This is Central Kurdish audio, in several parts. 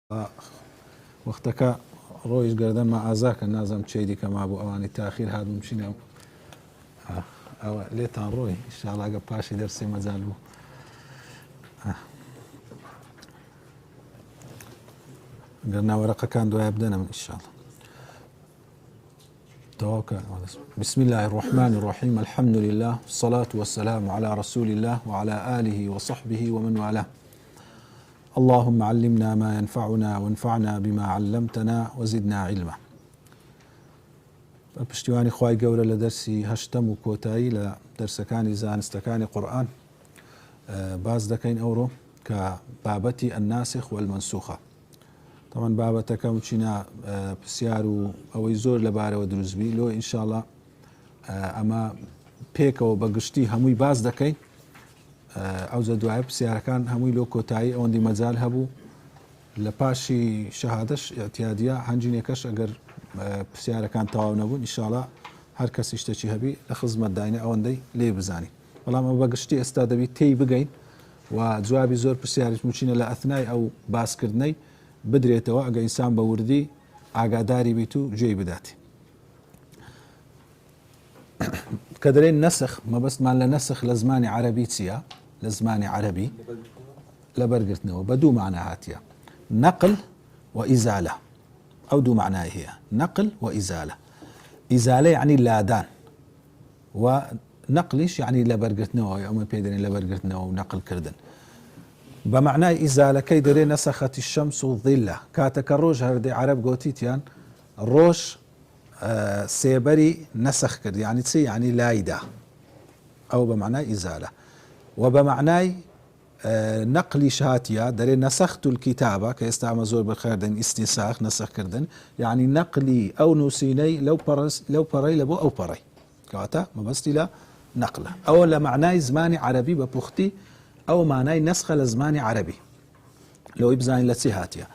وەختەکە ڕۆیش گەردەنمە ئازاکە نازەم چێ دیکە مابوو ئەوانی تاخیر هاتبوو بچینە ئەوە لێتان ڕۆی ئینشاڵڵا پاشی دەرسێ مەجال بوو. گەر ناوەرەقەکان دوایە بدەنم ئینشاڵڵا. بسم الله الرحمن الرحيم الحمد لله والصلاة والسلام على رسول الله وعلى آله وصحبه ومن والاه. اللهم علمنا ما ينفعنا وانفعنا بما علمتنا وزدنا علما. پشتیوانی خوای گەورە لە دەرسی هەشتەم و کۆتایی لە دەرسەکانی زانستەکانی قورئان باز دەکەین ئەوڕۆ کە بابەتی الناسخ والمنسوخە. طبعا بابەتەکەم چینە پرسیار و ئەوەی زۆر لەبارەوە دروستبی لۆ ئینشاڵڵا ئەمە پێکەوە بەگشتی هەمووی باز دەکەین. ئەوجە دوایە پرسیارەکان هەمووی لۆ کۆتایی ئەوەندی مەجال هەبوو لە پاشی شەهادەش ئەتیادیە هەنجینێکەش ئەگەر پرسیارەکان تەواو نەبوون ئینشاڵڵا هەر کەسی شتێکی هەبی لە خزمەت داینە ئەوەندەی لێ بزانی. بەڵام ئەو بەگشتی ئێستا دەبی تێی بگەین و جوابی زۆر پرسیارێک موچینە لە ئەثنای ئەو باسکردنەی بدرێتەوە ئەگە ئینسان بە وردی ئاگاداری بیت و گوێی بداتی. کە دەڵێن نەسخ مەبەستمان لە نەسخ لە زمانی عەرەبی چییە؟ لە زمانی عەرەبی لەبەرگرتنەوە بە دوو معنە هاتیە، نەقل و ئیزالە. ئەو دوو معنای هەیە، نەقل و ئیزالە. ئیزالە یعنی لادان و نەقلیش یعنی لەبەرگرتنەوە، ئەمە پێ دەڵێن لەبەرگرتنەوە و نەقلکردن. بە معنای ئیزالەکەی دەرێ نەسەخەتی الشەمس و ظیلە، کاتەکە ڕۆژ هەردەی عەرەب گۆتیتیان ڕۆژ سێبەری نەسەخ کرد، یعنی چی؟ یعنی لایدا. ئەو بە معنای ئیزالە. و بە معنای نەقلیش هاتیە دەرێ نەسەخت الکیتابە کە ئێستا ئەمە زۆر بەخێردێن ئیستیساخ نەسەخکردن، یعنی نەقلی ئەو نووسینەی لەو پەڕەی لە بۆ ئەو پەڕەی، کەواتە مەبەستی لە نەقلە. ئەوە لە معنای زمانی عەرەبی بە پوختی ئەو مانای نەسخە لە زمانی عەرەبی لەوەی بزانین لە چی هاتیە.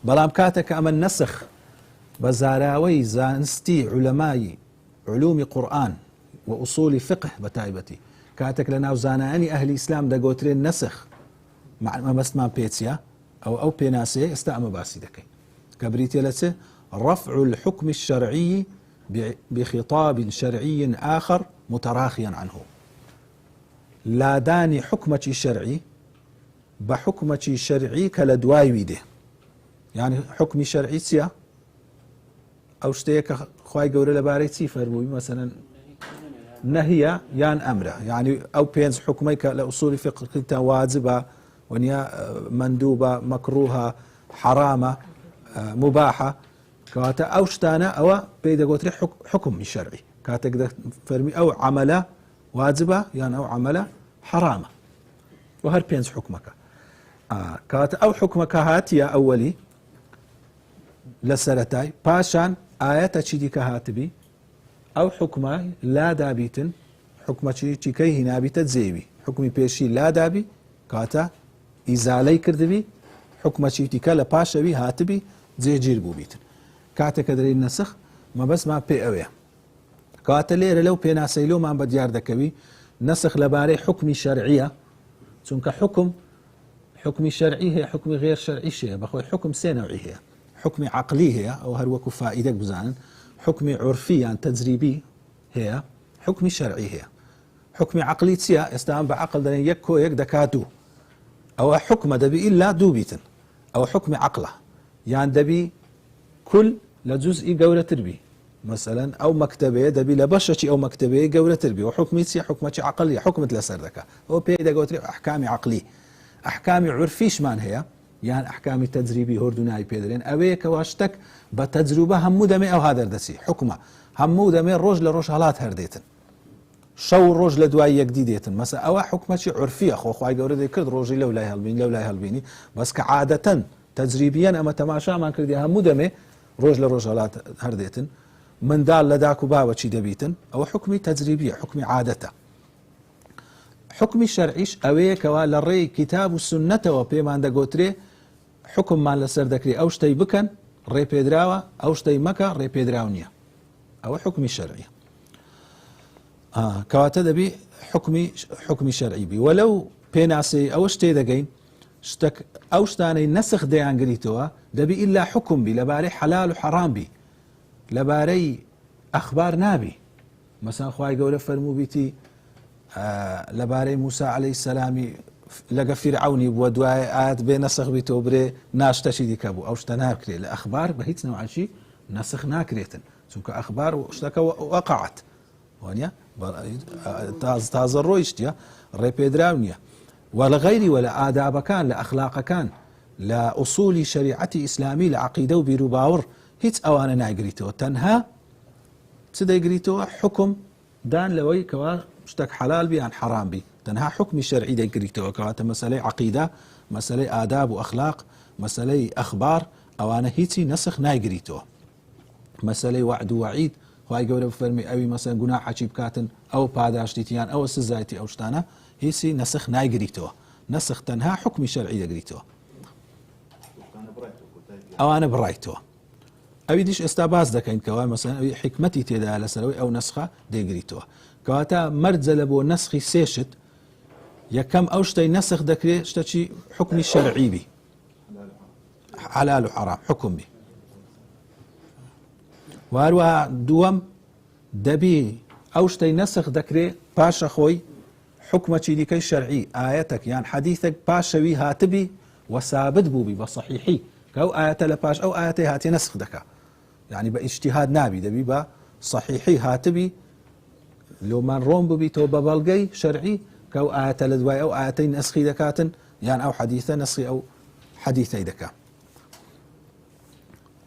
بەڵام کاتێکە ئەمە نەسخ بە زاراوەی زانستی عولەمای علومی قورئان و ئوسولی فقه بە تایبەتی کاتێک لە ناو زانایانی ئەهلی ئیسلام دەگوترێن نەسخ، مەبەستمان پێچیە ئەو پێناسەیە ئێستا ئەمە باسی دەکەین کە بریتە لە چ؟ رفع الحكم الشرعي بخطاب شرعي آخر متراخيا عنه. لادانی حکمەکی شەرعی بە حکمەکی شەرعی کە لە دوای ویدێ. یعنی حکمی شەرعی چییە؟ ئەو شتەیە کە خوای گەورە لەبارەی چی فەرمووی، مەسەلەن نەهیە یان ئەمرە، یعنی ئەو پێنج حکمەی کە لە ئوسولی فقه واجبە وەنیا مەندوبە مەکروهە حرامە مباحە، کەواتە ئەو شتانە ئەوە پێی دەگوترێت حکمی شەرعی. کاتێک فەرمی ئەو عەمەلە واجبە یان ئەو عەمەلە حرامە و هەر پێنج حکمەکە. کاتە ئەو حکمەکە هاتیە ئەوەلی لە سەرەتای، پاشان ئاەتە چی دیکە هاتبی ئەو حکمە لا دابیتن، حکمەکی چیکەی هینابیتە جێوی، حکمی پێشی لا دابی کاتە ئیزالەی کردبی، حکمەکی دیکە لە پاشەوی هاتبی جێگیر بوو بیتن. کاتێکە دەرێن نەسخ مەبەستمان پێ ئەوەیە. کاتە لێرە لەو پێناسەی لۆمان بە دیار دەکەوی نەسخ لەبارەی حکمی شەرعیە، چونکە حکمی شەرعی هەیە، حکمی غێر شەرعیش هەیە، بەخۆی حکم سێ نەوعی هەیە. حکمی عەقلی هەیە، ئەو هەر وەکو فائیدەک بزانن، حکمی عورفی یان تەجریبی هەیە، حکمی شەرعی هەیە. حکمی عەقلی چییە؟ ئێستا بە عەقل دەڵێن یەک کۆ یەک دەکات دوو، ئەوە حکمە دەبی ئیلا دوو بیتن، ئەوە حکمی عەقلە، یان دەبی کول لە جوزئی گەورەتر بی، مثلەن ئەو مەکتەبەیە دەبی لە بەشێکی ئەو مەکتەبەیە گەورەتر بی و حکمی چیە؟ حکمەکی عەقلی، حکمت لەسەر دەکات، ئەوە پێی دەگوترێت ئەحکامی عەقلی. ئەحکامی عورفیشمان هەیە یان ئەحکامی تەجریبی هەردوونای پێ دەڵێن، ئەوەیە کەوا شتێک بە تەجروبە هەموو دەمێ ئەو هادەردەچی، حکمە هەموو دەمێ ڕۆژ لە ڕۆژ هەڵات هەردێتن، شەو ڕۆژ لە دوای یەکدی دێتن. مەسە ئەوە حکمەکی عورفیە، خۆ خوای گەورە دەیکرد ڕۆژی لەو لای هەڵبین لەو لای هەڵبینی، بەس کە عادەتەن تەجریبیەن ئەمە تەماشامان کردی هەموو دەمێ ڕۆژ لە ڕۆژ هەڵات هەردێتن. منداڵ لە داک و باوەچی دەبیتن، ئەوە حکمی تەجریبیە، حکمی عادەتە. حکمی شەرعیش ئەوەیە کەوا لە ڕێی کتاب و سنەتەوە پێمان دەگوترێ حکممان لەسەر دەکرێت ئەو شتەی بکەن ڕێ پێدراوە، ئەو شتەی مەکە ڕێ پێدراو نییە، ئەوە حکمی شەرعیە. کەواتە دەبی حکمی شەرعی بی. وەلەو پێناسەی ئەوە شتێ دەگەین شتێک ئەو شتانەی نەسخ دەیانگریتەوە دبي إلا حكم بي لباري حلال وحرام بي لباري أخبار نابي مثلا خواهي قولة فرمو بيتي لباري موسى عليه السلام لقى فرعوني بودواي آيات بي نسخ بيتو بري ناشتشي دي كابو أو شتناب كري الأخبار بهيت نوعا شي نسخ ناكريتن سوك أخبار وشتكا وقعت وانيا تاز الرويشتيا ريبيدراونيا ولا غيري ولا آداب كان لا أخلاق كان لا أصول شريعة إسلامي لعقيدة وبيرو باور هيت أوانا ناقريتو تنها تدا يقريتو حكم دان لوي كوا مشتك حلال بي عن حرام بي تنها حكم شرعي دا يقريتو كوا مسألة عقيدة مسألة آداب وأخلاق مسألة أخبار أوانا هيتي نسخ ناقريتو مسألة وعد ووعيد خواهي قولة بفرمي أوي مثلا قناح حكي بكاتن أو باداشتيتيان أو سزايتي أو شتانا هيسي نسخ ناقريتو نسخ تنها حكم شرعي دا قريتو أوانا برايتو أوي ديش استاباز دا كاين كوا مثلا أوي حكمتي تيدا لسلوي أو نسخة دا قريتو كواتا مرزل بو نسخي سيشت يكم أوشتي نسخ دكري شتشي حكمي شرعي بي حلال وحرام حكم بي واروا دوام دبي أوشتي نسخ دكري باشا خوي حكمتي لكي شرعي آياتك يعني حديثك باشوي هاتبي وثابت بوبي بصحيحي كو آيات لباش أو آياتي هاتي نسخ دكا يعني باجتهاد نابي دبي با صحيحي هاتبي لو من روم ببي تو ببلغي شرعي كو آيات لدواي أو آياتي نسخي دكاتن يعني أو حديثة نسخي أو حديثي دكا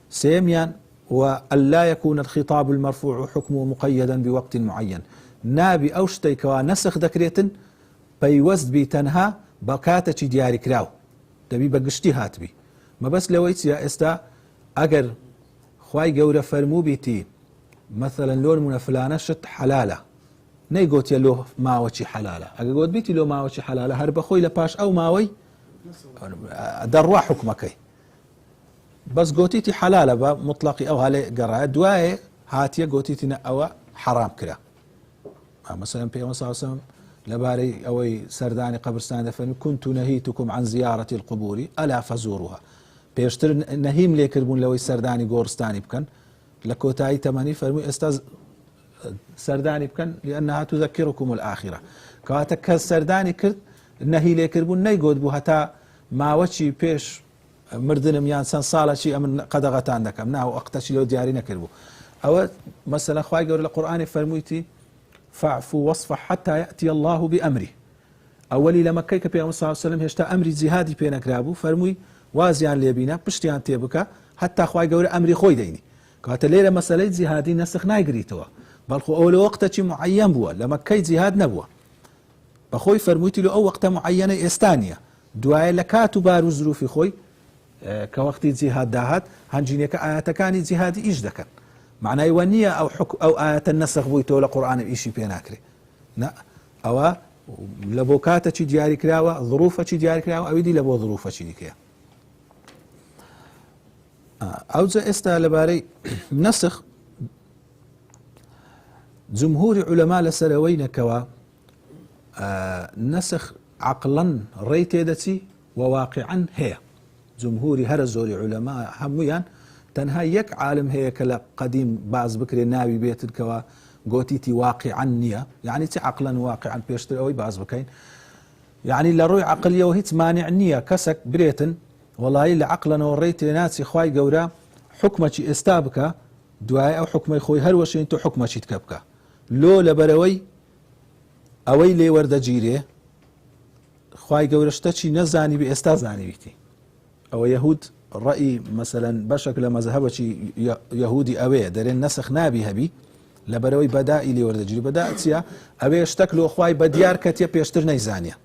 سيميان وألا يكون الخطاب المرفوع حكمه مقيدا بوقت معين نابي أوشتي كوا نسخ دكريتن بيوزد بي تنها بكاتة دياري كراو دبي بقشتي هاتبي ما بس لويت يا استا اگر خواي قورة فرمو بيتي مثلا لون من فلانة شت حلالة نيقوت يلو ماوشي حلالة اگر قوت بيتي لو ماوشي حلالة هرب خوي لباش او ماوي دروا حكمكي بس قوتيتي حلالة مطلقي او هالي قرأ دواي هاتيا قوتيتي نأوا حرام كلا مثلا بيغمبر صلى الله عليه وسلم لباري اوي سرداني قبرستان دفن كنت نهيتكم عن زيارة القبور ألا فزوروها بيشتر نهيم ليكربون لوي سرداني قورستاني بكن لكوتاي تماني فرمي استاذ سرداني بكن لأنها تذكركم الآخرة كواتك السرداني كرت نهي ليكربون نيقود بو هتا ما وشي بيش مردنم يان سن صالة شي أمن قدغتان دكم ناو اقتشي لو دياري نكربو أو مثلا خواهي قول القرآن فرميتي فاعفوا واصفح حتى يأتي الله بأمره أولي لما كيك بيغمبر صلى الله عليه وسلم هشتا أمري زهادي بينا كرابو فرموي وازيان ليبينا بشتيان تيبكا حتى خواهي قول أمري خوي ديني كواتا ليلة مسألة زهادي نسخ نايقريتوا بل خو أول وقت معين بوا لما كي زهاد نبوا بخوي فرمويتي له أو وقت معينة إستانيا دعاء لكاتو بارو ظروفي خوي كوقت زهاد داهات هنجينيك آياتكاني زهادي إيش دكن معناه ونية أو حكم أو آيات النسخ بويتو لقرآن بإيشي بيناكري لا أو لبوكاتا شي دياري كراوة ظروفة شي دياري كراوة أو يدي لبو ظروفة شي ديكيا أو زي استا لباري نسخ جمهور علماء لسروين كوا نسخ عقلا ريتيدتي وواقعا هي جمهوري هرزوري علماء هميان تنها يك عالم هيك لا قديم بعض بكري ناوي بيت الكوا قوتيتي واقعا نية يعني تي عقلا واقعا بيشتري أوي بعض بكين يعني لروي عقلية وهيت مانع نية كسك بريتن والله إلا عقلا وريت لناسي خواي قورا حكمتي استابكا دعاء أو حكمي خوي هروش انتو حكمتي تكبكا لو لبروي أوي لي ورد جيري خواي قورا اشتشي نزاني بإستازاني بيتي أو يهود الرأي مثلا بشكل مذهبتي يهودي أوي دارين نسخ نابي هبي لبروي بدائي لي ورد جيري بدائتيا أوي اشتكلوا خواي بديار كتيا بيشتر نيزانيا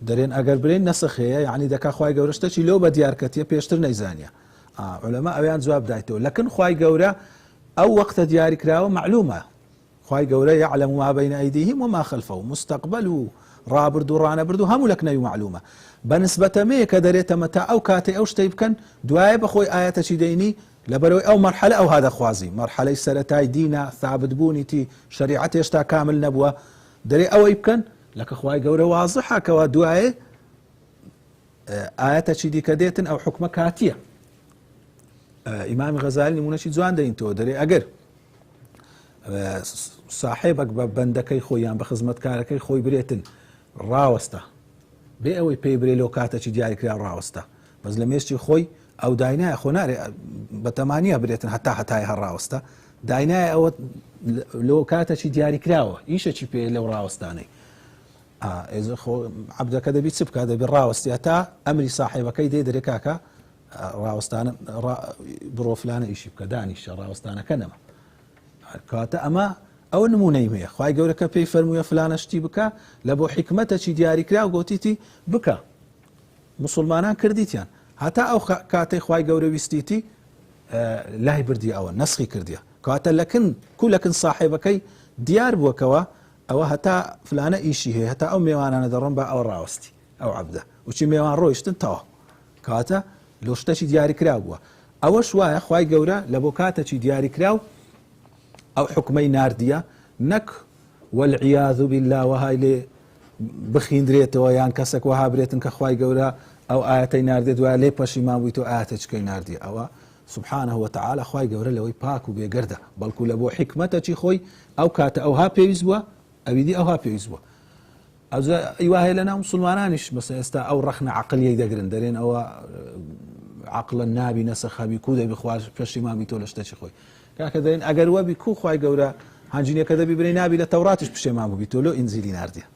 دارين اگر برين نسخ هي يعني دكا خواي قورا اشتشي لو بديار كتيا بيشتر نيزانيا علماء أويان جواب دايتو لكن خواي قورا أو وقت دياري كراو معلومة خواي قورا يعلم ما بين أيديهم وما خلفهم مستقبل رابردو رانا بردو همو لكنا معلومة بنسبة ميك دريت متى أو كاتي أو شتيبكن دواي بخوي آيات شديني لبروي أو مرحلة أو هذا خوازي مرحلة سرتاي دينا ثابت بونيتي شريعتي اشتا كامل نبوة دري أو يبكن لك خواي قورا واضحة كوا دواي آيات شدي كديتن أو حكم كاتية ئیمامی غەزالی نمونەشی جوان دەینەوە دەرێ ئەگەر ساحێبك بە بەندەکەی خۆیان بە خزمەتکارەکەی خۆی برێتن ڕاوەستە بێ ئەوەی پێی برێ لەو کاتەی دیاریکرا ڕاوەستە بەس لە مێشتی خۆی ئەو داینایە خۆ نارێ بە تەمانیە برێتن هەتای هەڕاوەستە داینایە ئەوە لەو کاتەی دیاریکراوە ئیشەکی پێ لەو ڕاوەستانەی عەبدەکە دەبی چ بکات دەبی ڕاوەستی تا ئەمری ساحێبەکەی دێ دەرێ کاکە ڕاوەستانە بڕۆ فلانە ئیشی بکە دانیشە ڕاوەستانەکە نەما کاتە ئەمە ئەوە نمونەی هەیە خوای گەورەکە پێی فەرموویە فلانە شتی بکە لە بۆ حیکمەتەکی دیاریکرا و گوتیتی بکە مسلمانان کردیتیان هەتا ئەو کاتەی خوای گەورە ویستیتی لای بردی ئەوە نەسخی کردیە کاتە لەکن ساحێبەکەی دیار بووەکەوە ئەوە هەتا فلانە ئیشی هەیە هەتا ئەو میێوانانە دەڕۆن بە ئەوە ڕاوەستی ئەو عەبدە وچی میێوان ڕۆیشتن تەوا کاتە لەو شتێکی دیاریکرا بووە ئەوەش وایە خوای گەورە لە بۆ کاتێکی دیاریکرا و ئەو حکمەی ناردیە نەک والعیاذ بالله وهای لێ بخیندرێتەوە یان کەسێک وەها برێتن کە خوای گەورە ئەو ئاەتەی ناردێت وایە لێ پەشیمان بوویتەوە ئاەتێکەکەی ناردی ئەوە سبحانه وتعالى خوای گەورە لەوەی پاک و بێگەردە بەڵکو لە بۆ حکمەتەکی خۆی ئەو کاتە ئەوها پێویست بووە ئەویدی ئەوها پێویست بووە ئیواهەیە لەناو مسلمانانیش بەسە ئێستا ئەو ڕەخنە عەقلیەی دەگرن دەرێن ئەوە عەقڵە نابی نەسەخەبی کو دەبی خواش پەشیمان بیتەوە لە شتێکی خۆی کاکە دەین ئەگەر وەبی کو خوای گەورە هەنجینەکە دەبی برێ نابی لە تەوراتش پشێمان بووبیتەوە لەو ئینجیلی ناردیە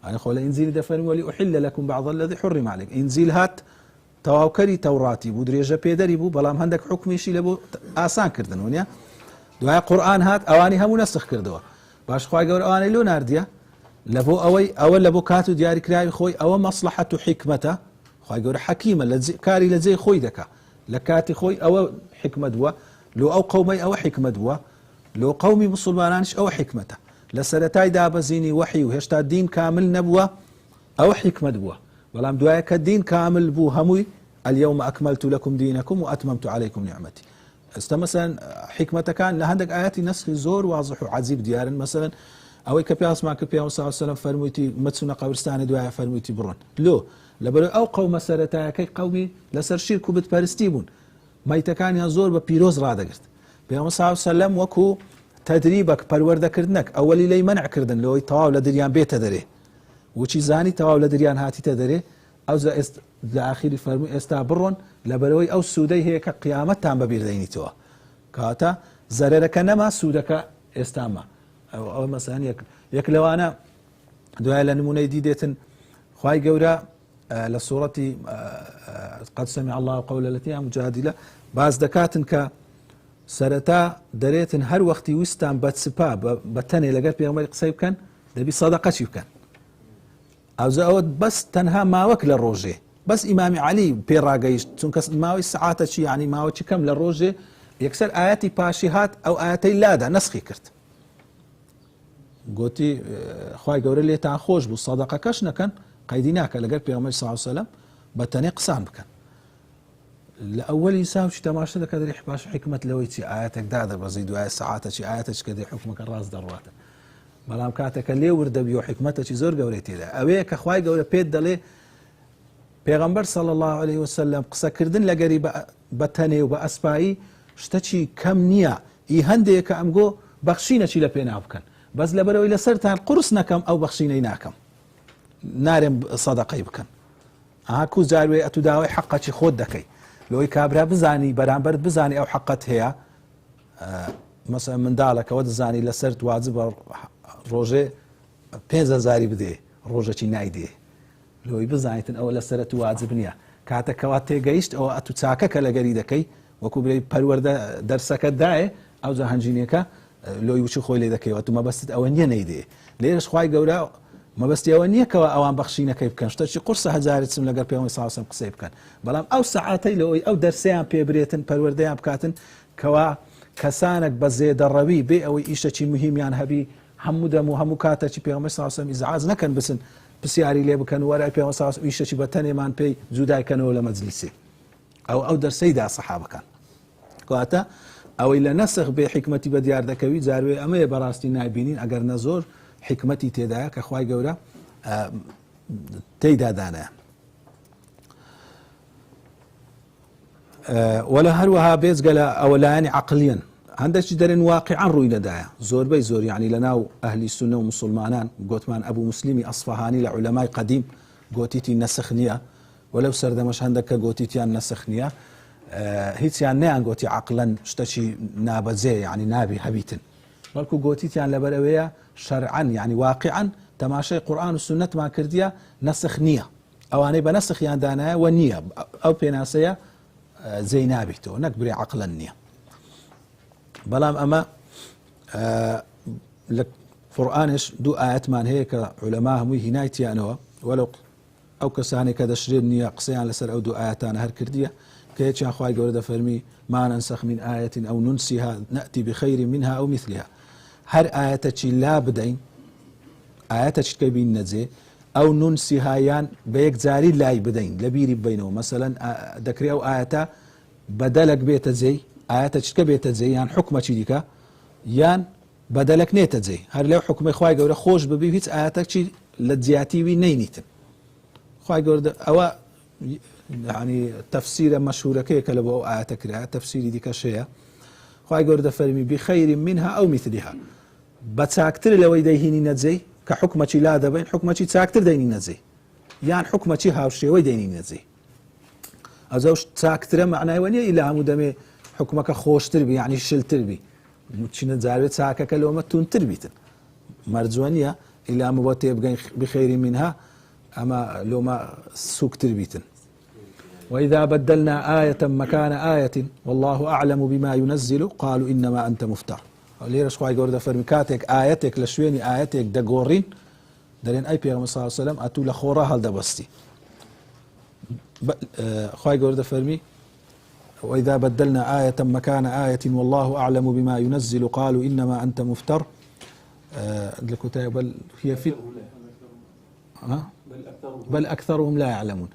ئەنی خۆ لە ئینجیلی دەفەرمی وەلئوحیل لەکم بعض الذی حرم عليکم ئینجیل هات تەواوکەری تەوراتی بوو درێژە پێدەری بوو بەڵام هەندێک حکمیشی لە بۆ ئاسان کردن وانە دوای قورئان هات ئەوانی هەموو نەسخ کردەوە باش خوای گەورە ئەوانەی لۆ ناردیە لە بۆ ئەوەی ئەوە لە بۆ کات و دیاریکراوی خۆی ئەوە مەسلحەت و حیکمەتە خوای گەورە حەکیمە کاری لە جێی خۆی دەکا لە کاتی خۆی ئەوە حکمت بووە لۆ ئەو قەومەی ئەوە حکمت بووە لۆ قەومی مسلمانانش ئەوە حکمەتە لە سەرەتای دابەزینی وحی و هێشتا دین کامل نەبووە ئەوە حکمت بووە بەڵام دوایە کە دین کامل بوو هەمووی اليوم أكملت لكم دينكم وأتممت عليكم نعمتي ئێستا مثلا حکمەتەکان لە هەندێک ئاەتی نەسخی زۆر واضح و عەجیب دیارن مثلا ئەوەی کە پیاسمان کە پێ سلام فەرموویتی مەچونە قەبرستانی دوایە فەرموویتی بڕۆن لۆ لەبەرەوەی ئەو قەومە سەرەتایەکەی قەومی لەسەر شیرک و بتپەرستی بوون مەیتەکانیان زۆر بە پیرۆز ڕادەگرت پێغەمبەر سەلەم وەکو تەدریبەک پەروەردەکردنەک ئەوەلی لەی مەنعکردن لەوەی تەواو لە دریان بێتە دەرێ وچی زانی تەواو لە دریان هاتیتە دەرێ ئەو لە ئاخری فەرمووی ئێستا بڕۆن لەبەرەوەی ئەو سوودەی هەیە کە قیامەتتان بەبیردەینیتەوە کاتە زەرەرەکە نەما سوودەکە ئێستاما ئەوە مەسەلەن یەک لەوانە دوای لە نمونەی دیدێتن خوای گەورە لە سوورەتی قد سمع الله قول التي مجادلة باز دەکاتن کە سەرەتا دەرێتن هەر وەختی ویستان بەسپا بەتەنێ لەگەر پێغەمبەر قسەی بکەن دەبی سەدەقەچی بکەن ئەوە بەس تەنها ماوەک لە ڕۆژێ بەس ئیمامی عەلی پێڕاگەیشت چونکە ماوەی سەعاتەکی یعنی ماوەی کەم لە ڕۆژێ یەکسەر ئاەتی پاشی هات ئەو ئاەتەی لادا نەسخی کرد گوتی خوای گەورە لێتان خۆش بوو سەدەقەکەش نەکەن قەیدی ناکە لەگەر پێغەمبەر صلی الله علیه وسلم بەتەنێ قسان بکەن لە ئەوەلی ساوشی تەماشا دەکات دەری باش حکمت لەوەی چی ئاەتێک دادەبەزی دوای سەعاتەکی ئاەتێک کە دێ حکمەکە ڕاست دەڕواتن بەڵام کاتێکە لێ وردەبی و حکمەتێکی زۆر گەورەی تێدا ئەوەیە کە خوای گەورە پێت دەڵێ پێغەمبەر صلی الله عليه وسلم قسەکردن لەگەری بەتەنێ و بە ئەسپایی شتێکی کەم نییە ئی هەندێک کە ئەمگۆ بەخشینەکی لە پێ نابکەن بەس لەبەرەوەی لەسەرتان قورس نەکەم ئەو بەخشینەی ناکەم نارێم سەدەقەی بکەن ئاکو جاروێ ئەتو داوای حەقەکی خۆت دەکەی لۆی کابرا بزانی بەرامبەرت بزانی ئەو حەقەت هەیە مەسەڵەن منداڵەکەوە دەزانی لەسەر واجبە ڕۆژێ 5,000 بدێ ڕۆژێکی نایدێ لۆی بزانیتن ئەوە لەسەرەت واجب نییە کاتەکەوات تێگەیشت ئەوە ئەتو چاکەکە لەگەری دەکەی وەکو برێ پەروەردە دەرسەکەت دایێ ئەو جا هەنجینیەکە لۆی وچی خۆی لێ دەکەیەوە تو مەبەستت ئەوە نییە نەیدێ لێرەش خوای گەورە مەبەستی ئەوە نییەکەوە ئەوان بەخشینەکەی بکەن شتێکی قورسە هەزاری چم لەگەر پێغەمبەر صلی الله علیه وسلم قسەی بکەن بەڵام ئەو سەعاتەی لەوەی ئەو دەرسیان پێ برێتن پەروەردەیان بکاتن کەوا کەسانێک بە زێدەڕەوی بێ ئەوەی ئیشەکی مهمیان هەبی هەموو دەم و هەموو کاتێکی پێغەمبەر صلی الله علیه وسلم ئیزعاج نەکەن بچن پرسیاری لێ بکەن وەرای پێغەمبەر صلی الله علیه وسلم ئیشەکی بەتەنێمان پێی جودایکەنەوە لە مەجلیسێ ئەو دەرسەیدا سەحابەکان کاتە ئەوەی لە نەسخ بێ حکمەتی بە دیار دەکەوی جاروێ ئەمەیە بەڕاستی نایبینین ئەگەر نە زۆر حکمەتی تێدایە کە خوای گەورە تێیدا دانایە ولا هروها بيزقل أو لاني عقليا عندك درين واقعا روي لدايا زور بي زور يعني لناو أهل السنة ومسلمانان قوتمان أبو مسلمي أصفهاني لعلماء قديم قوتيتي نسخنية ولو سردمش عندك قوتيتي نسخنية هيت يعني نيان قوتي عقلا شتشي نابزي يعني نابي هبيتن بلكو قوتيتي يعني لبروية شرعا يعني واقعا تماشي قرآن والسنة ما كرديا نسخنية أو أنا بنسخ يعني دانا والنية أو بيناسية زي نابيتو نكبري عقلا النية بلام أما لك قرآنش دو آيات مان هيك علماء هم هنايتي أنوا ولو أو كساني كذا شريني قصيان لسر أو دو آيات أنا هر كردية كيتش يا أخوي جورد فرمي ما ننسخ من آية أو ننسيها نأتي بخير منها أو مثلها هر آياتك لا بدين آياتك كبين نزي أو ننسيها يان بيك زاري لا بدين لبيري بينه مثلا ذكري أو آياتا بدلك بيت زي آياتك كبيت زي يعني حكمة شديكا يان بدلك نيت زي هر لو حكم إخوي جورد خوش ببي هيت آياتك شي لدزياتي وينينيتن إخوي جورد أو يعني تفسير مشهور كيك لبو آياتك تفسيري ديك شيء إخوي جورد فرمي بخير منها أو مثلها بتساكتر لو يديهني نزي كحكمة لا دبين حكمة تساكتر ديني نزي يعني حكمة هاوشي ويديني نزي أزوج تساكتر معناه وني إلى مدمي حكمك خوش تربي يعني شل تربي متشين زاربت ساكك لو ما تون تربيتن مرزوانية إلى مبتي بخير منها أما لو ما سوق تربيتن وإذا بدلنا آية مكان آية والله أعلم بما ينزل قالوا إنما أنت مفتر ليش خواي جورد فرمكاتك آياتك لشويني آياتك دقورين دارين أي بيغمبر صلى الله عليه وسلم أتو لخورا هل دبستي خواي جورد فرمي وإذا بدلنا آية مكان آية والله أعلم بما ينزل قالوا إنما أنت مفتر بل هي في بل أكثرهم لا يعلمون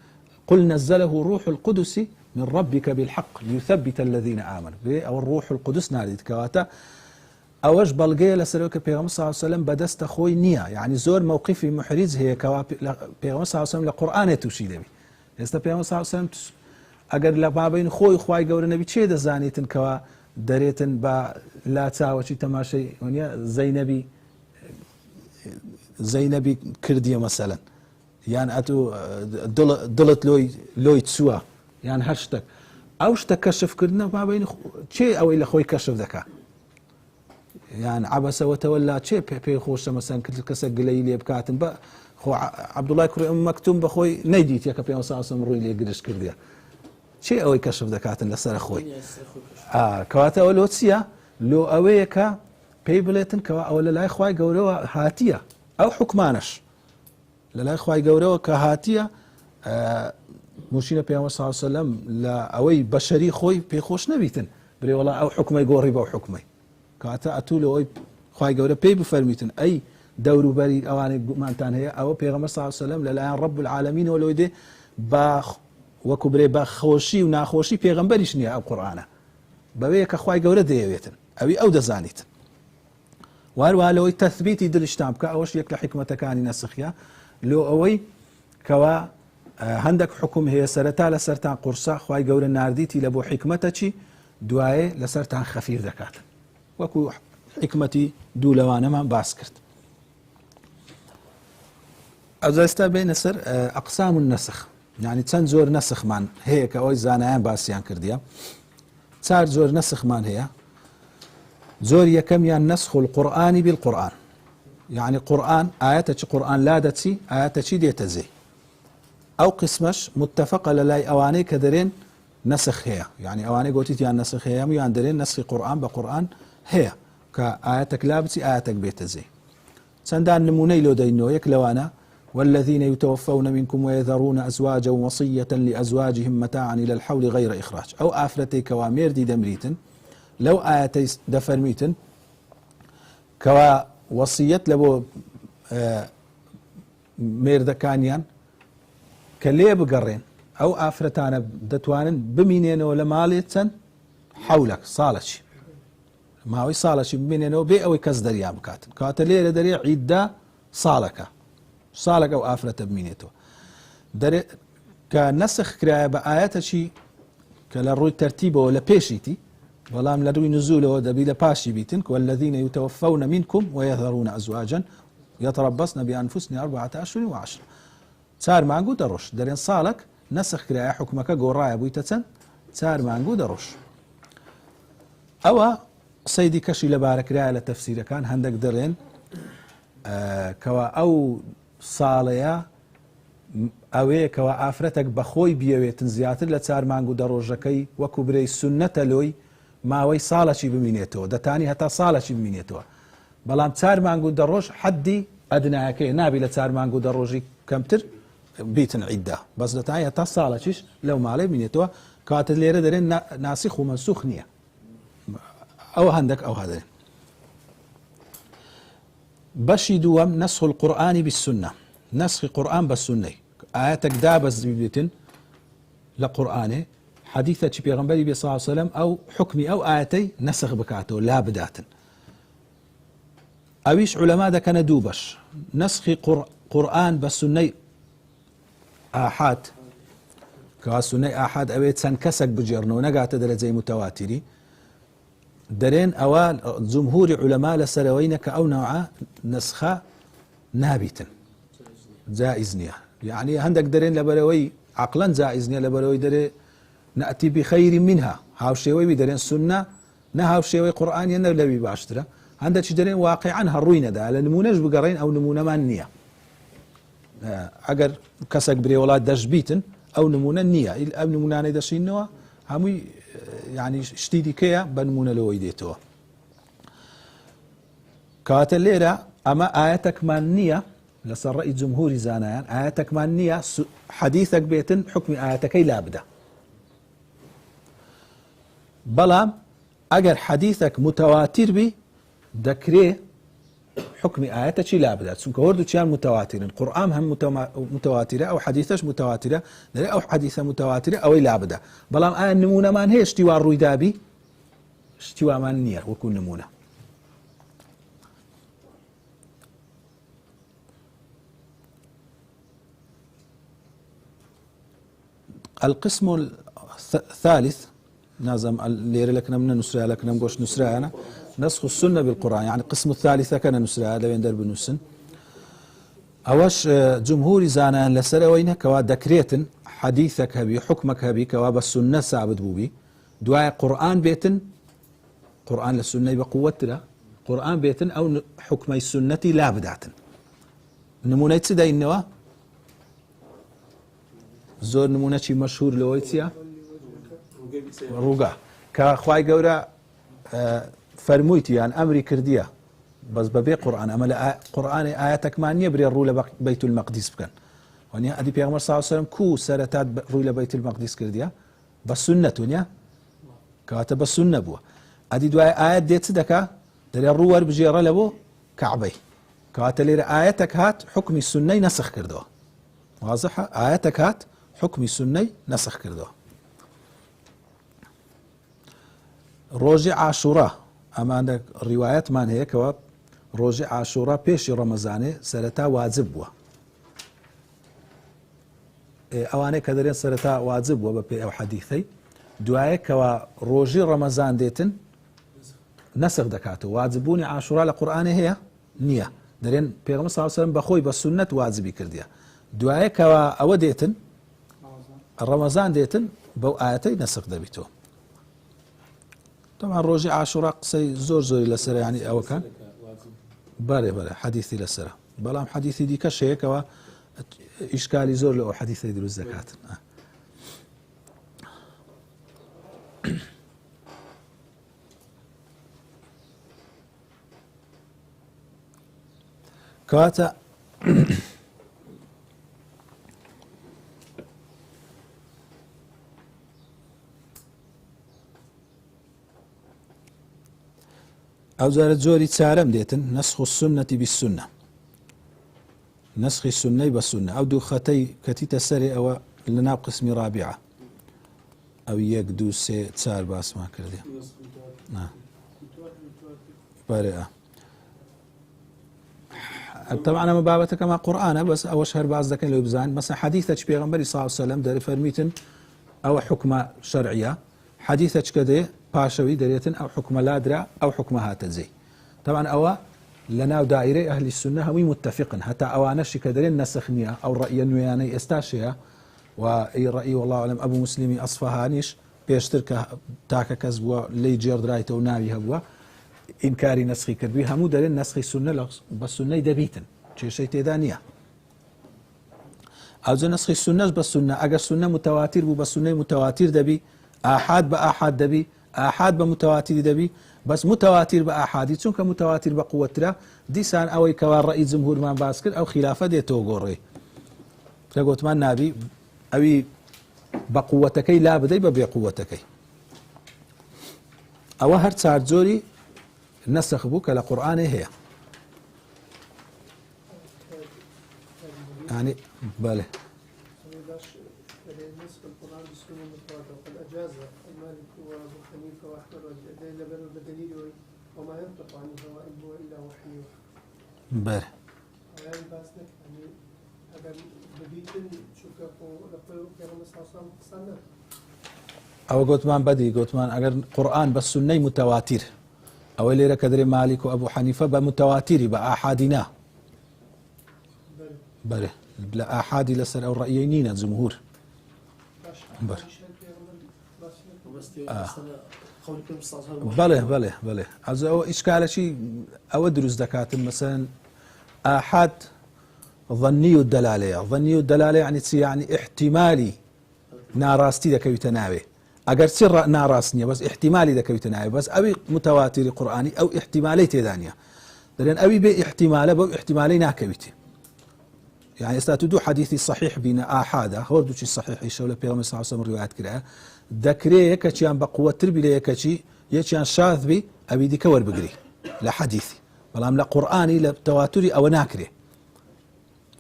قل نزله روح القدس من ربك بالحق ليثبت الذين آمنوا أو الروح القدس نادي كواتا أوش بلغي لسروك بيغمبر صلى الله عليه وسلم بدست خوي نية يعني زور موقفي محرز هي كوا بيغمبر صلى الله عليه وسلم لقرآن توشي لبي است بيغمبر صلى الله عليه وسلم اگر لما بين خوي خوای گور نبي چه د زانيتن كوا دريتن با لا تاوشي تماشي ونيا زينبي كرديه مثلا يعني اتو دلت لوي تسوا يعني هاشتك اوش تكشف كدنا ما بين شيء او الى خوي كشف ذكاء يعني عبس وتولى شيء بي خوش مثلا كسق ليلي بكاتن با خو عبد الله كريم مكتوم بخوي نيديت يا كبي صلى الله عليه وسلم روي لي قدش كرديا شيء او يكشف ذكاء لسر اخوي كواتا ولوتسيا لو اويكا بيبلتن كوا اولا لا اخوي غورو هاتيه او حكمانش لا اخوي غورو كهاتيه مشينا بيغمبر صلى الله عليه وسلم لا اوي بشري خوي بيخوش نبيتن بري والله او حكمي غوري او حكمي كاتا اتولو اوي خوي غورو بي بفرميتن اي دورو بري اواني مانتان هي او بيغمبر صلى الله عليه وسلم لا رب العالمين ولويدي باخ وكبري باخوشي وناخوشي بيغمبريش نيا او قرانه بويك اخوي غورو ديويتن اوي او دزانيتن وهروها لو تثبيتي دلشتام كاوش يك حكمته كان نسخيا لو اوي كوا هندك حكم هي سرتا لسرتان قرصا خوي غور النارديتي لبو حكمتك دواي لسرتان خفيف ذكات وكو حكمتي دولوانا ما باسكرت ازاستا بين سر اقسام النسخ يعني تنزور نسخ مان هيك او زانيان باسيان كرديا صار زور نسخ مان هي زور يكم يان نسخ القرآن بالقرآن يعني قرآن آياتك قرآن لادتي آياتك ديتزي أو قسمش متفق للاي أواني كدرين نسخ هي يعني أواني قوتي يان نسخ هي يان درين نسخ قرآن بقرآن هي كآياتك لابتي آياتك بيتزي سندان نموني لو دينو يكلوانا والذين يتوفون منكم ويذرون أزواجا وصية لأزواجهم متاعا إلى الحول غير إخراج أو آفرتي كوامير دي دمريتن لو آياتي دفرميتن كوا وصية لبو ميردكانيان كليه بقرين أو آفرتانا دتوانن بمينين ولا ماليتن حولك صالش ما هو صالش بمينين وبي أو يكز دريا بكاتن كاتليه دريا عيدا صالك أو آفرة بمينيتو دري كنسخ كراية بآيات شي کە لە ڕووی تەرتیبەوە لە پێشیتی بەڵام لە ڕووی نزولەوە دەبی لە پاشی بیتن والذین یتوفون منکم ويذرون أزواجا يتربصن بأنفسهن 4 أشهر و10 4 مانگو دەڕۆژ دەرێن ساڵک نەسخ کرایە حکومەکە گۆڕایە بوویتە چەند 4 مانگو دەڕۆژ. ئەوە قسەی دیکەشی لەبارەکرایە لە تەفسیرەکان هەندێک دەڵێن کەوا ئەو ساڵەیە ئەوەیە کەوا ئافرەتێک بەخۆی بیەوێتن زیاتر لە 4 مانگو دەڕۆژەکەی وەکو برەی سونەتە لۆی ماوەی ساڵەکی بمینێتەوە دەتانی هەتا ساڵەکی بمینێتەوە بەڵام 4 مانگو دەڕۆژ حەدی ئەدنایەکەی نابی لە 4 مانگو دەڕۆژی کەمتر بیتن عیددا بەس دەتانی هەتا ساڵەکیش لەو ماڵێ بینێتەوە کاتە لێرە دەرێن ناسیخ و مەنسوخ نییە. ئەو هەندێک ئەو هەدەێن. بەشی دووەم نەسخ القورئانی بالسنە نسخی قورئان بە سونەی ئاەتێک دابەز ببێتن لە قورئانێ حەدیثێکی پێغەمبەری بێ صلی الله علیه و سلم ئەو حکمی ئەو ئاەتەی نەسخ بکاتەوە لا بداتن. ئەویش عولەما دەکەنە دوو بەش نسخی قورئان بە سونەی ئاحاد کە سونەی ئاحاد ئەوێ چەند کەسێک بجێڕنەوە نەگاتە دەرەجەی متەواتیری دەرێن ئەوە جمهوری عولەما لەسەرەوەینە کە ئەو نەوعە نسخە نابیتن جائز نییە یعنی هەندێک دەرێن لەبەرەوەی عەقلەن جائز نییە لەبەرەوەی دەرێ نەئتی بخەیری منها هاوشێوەی دەرێن سونە نە هاوشێوەی قورئانیە نە لەوی باشترە هەندێکی دەرێن واقعاً هەڕووی نەدا لە نمونەش بگەڕێن ئەو نمونەمان نییە ئەگەر کەسێک برێ وڵات دەشت بیتن ئەو نمونە نییە ئەو نمونانەی دەشینەوە هەمووی یعنی شتی دیکەیە بە نمونە لەوەی دێتەوە. کاتە لێرە ئەمە ئاەتێکمان نییە لەسەر ڕەئی جمهوری زانایان ئاەتێکمان نییە حەدیثێک بێتن حکمی ئاەتەکەی لا بدە بەڵام ئەگەر حەدیثێک متەواتر بی دەکرێ حکمی ئاەتەکی لا بدات چونکە هەردووچیان متەواترن قورئان هەم متەواترە ئەو حەدیثەش متەواترە دەرێ ئەو حەدیثە متەواترە ئەوەی لا بدە بەڵام ئایا نمونەمان هەیە شتی وا ڕوویدابی شتی وامان نییە وەکو نمونە. القسم الثالث نازم ليرة لكنا من نسرة لكنا مقوش نسرة أنا نسخ السنة بالقرآن يعني قسم الثالثة كان نسرة هذا وين درب النسن أوش جمهور زانا لسرة وينها كوا دكريت حديثك هبي حكمك هبي كوا بالسنة سابد بوبي دعاء قرآن بيتن قرآن للسنة بقوة لا قرآن بيتن أو حكم السنة لا بدعة نمونة تسدى إنوا زۆر نمونەی مەشهور لەوەی چییە ڕووگا کە خوای گەورە فەرموویتیان ئەمری کردیە بەس بەبێ قورئان ئەمە لە قورئانی ئاەتێکمان نییە برێ ڕوو لە بەیت المەقدیس بکەن وانیا ئەدی پێغەمبەر صلی الله علیه و سلم کو سەرەتات ڕووی لە بەیت المەقدیس کردیە بە سونەت ونیا کەواتە بە سونە بووە ئەدی دوای ئاەت دێت چ دەکا دەرێ ڕوو وەربژێڕە لە بۆ کەعبەی کەواتە لێرە ئاەتێک هات حکمی سونەی نەسخ کردەوە واضحە ئاەتێک هات حکمی سنەی نەسخ کردەوە. ڕۆژی عاشوڕا ئەمانە ڕیوایەتمان هەیە کەوە ڕۆژی عاشوڕا پێشی ڕەمەزانێ سەرەتا واجب بووە ئەوانەی کە دەرێن سەرەتا واجب بووە بە پێی ئەو حەدیثەی دوایە کەوە ڕۆژی ڕەمەزان دێتن نەسخ دەکاتەوە واجببوونی عاشوڕا لە قورئانێ هەیە نییە دەرێن پێغەمبەر صلی الله علیه و سلم بەخۆی بە سونەت واجبی کردیە دوایە کەوە ئەوە دێتن ڕەمەزان دێتن بەو ئاەتەی نەسخ دەبیتەوە. طبعا ڕۆژی عاشوڕا قسەی زۆر زۆری لەسەر ینی ئەوەکان بەڵێ بەڵێ حەدیثی لەسەرە بەڵام حەدیثی دیکەش هەیەکەوە ئیشکالی زۆر لەوە حەدیثەی دروست دەکاتن. کەواتە ئەو جارە جۆری چارەم دێتن نەسخ السنەتی بالسنە نسخی سنەی بە سنە ئەو دوو خەتەی کەتیتە سەرێ ئەوە لە ناو قسمی ڕابعە ئەو 1 2 3 4 باسمان کردێ بەرێ طبعا ئەمە بابەتەکەمان قورئانە بەس ئەوەش هەر باز دەکەن لەوێ بزانین مەسەڵەن حەدیثێکی پێغەمبەری صلی الله علیه و سلم دەرێ فەرمیتن أو حكم شرعية حديثك كده باشوي دريتن أو حكم لادرا أو حكم هاتزي طبعا أو لنا دائرة أهل السنة هم متفقين حتى أوانش كدرين نسخنية أو رأي نوياني استاشيا وأي رأي والله أعلم أبو مسلمي أصفهانيش بيشترك تاكا كذبوا لي جيرد رايته وناوي هبوا إنكاري نسخي كربي همو دارين نسخي السنة بس سنة دبيتن شيء تدانية أو زي نسخي السنة بس سنة أجا السنة متواتر بس سنة متواتر دبي آحاد بآحاد دبي آحاد بمتواتر دبي بس متواتر بآحادي چونك متواتر بقوة ترى ديسان أو كوار رئيس جمهور ما باسكر أو خلافة ديتو غوري لقوت ما النبي أوي بقوتكي لا بدي بقوتكي أو هر صار زوري نسخ بوك لقرآن هي يعني بله وما ينطق عن الهوى إن هو إلا وحي بله يعني باسنك يعني أجل بديتن شوكافو لقيو كرم الصلاة والسلام أو قوتمان بدي قوتمان أجر قرآن بس سنة متواتر أو اللي ركدري مالك وأبو حنيفة بمتواتر بأحادنا بله بلا أحادي لسر أو رأيينين الجمهور بله بله أو إشكال شيء أو دروس دكاتره مثلا آحاد ظني الدلالة يعني احتمالي ناراستي دكوي تناوي أجر سر ناراسني بس احتمالي دكوي تناوي بس أبي متواتر قرآني أو احتمالي تدانية لأن أبي باحتمال بو احتمالي ناكويتي يعني استاتدو حديثي صحيح بين آحاد هو بدوشي صحيح يشوله بيغمبر صلى الله عليه وسلم روايات كده ذكري يكشيان بقوة تربي يكشي يكشيان شاذ بي أبي دي كور بقري لحديثي والله لا قرآني لا تواتري أو ناكري